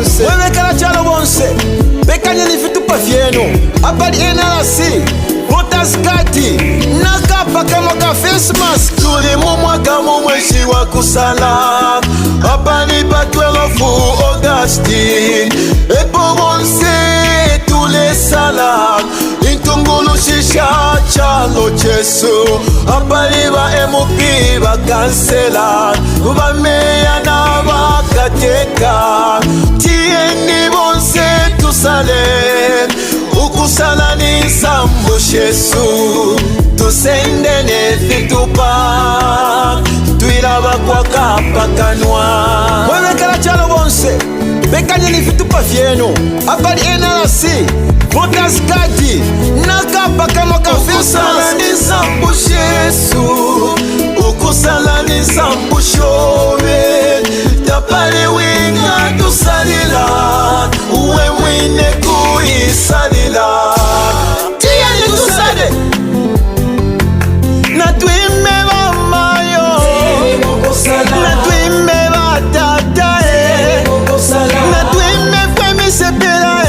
bonse, wewekala chalo bonse, bekanyeni vitupa vyenu. Abali NRC Votaskati nakapa kama ka face mask. tuli mu mwaka mumweshi wa kusala, abali pa 12 Augustine, epo bonse tulesala intungulu shisha chalo Jesu. Abali ba MUP bakansela, bameya na bakateka, tieni bonse tusale, ukusala ni nsambu Yesu. Tusende ne vitupa, tuilaba kwa kapakanwa. Wewekala chalo bonse, bekanyeni vitupa vyenu. Abali NRC Votaskati nakapa kama ka face Ukusala mask. ni nsambu Yesu, ukusala ni nsambu shobe, tapale winga tusalila, uwe mwine kuisalila. Tiyeni tusale na twime bamayo, na twime batata na twime kwemisepela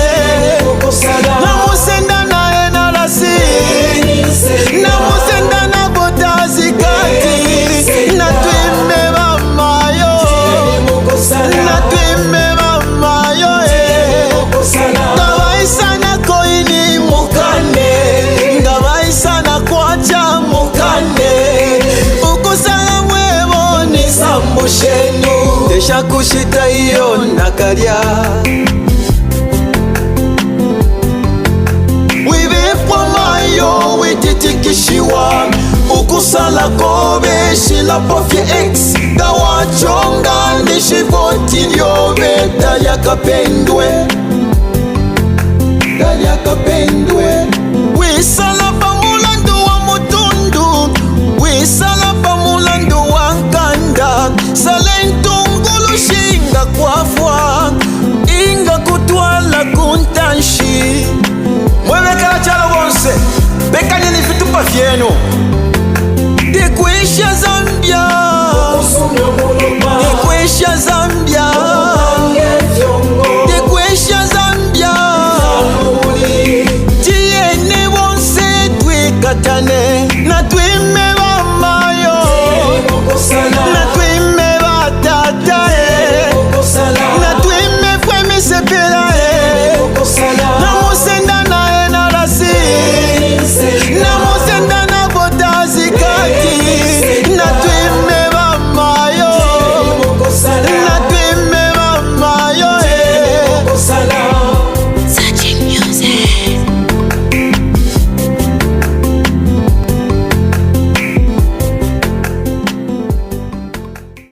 na musenda na NRC, na musenda na Votaskati, na twime bamayo, na twime bamayo ngabaisa na koini mukane, ngabaisa na kwacha mukane, ukusala mwebo ni nsambu shenu. Tesha kushita iyo nakalya, Wibepwa mayo wititikishiwa, ukusala kobe shila pofye X gawachonga nishivoti lyobe dalya kapendwe, dalya kapendwe. Wisala pamulandu wa mutundu, wisala pamulandu wa nkanda, salentungulu shinga kwafwa, inga kutwala kuntanshi. Mwewekala chalo bonse, bekanyeni vitupa vyenu, dikuisha za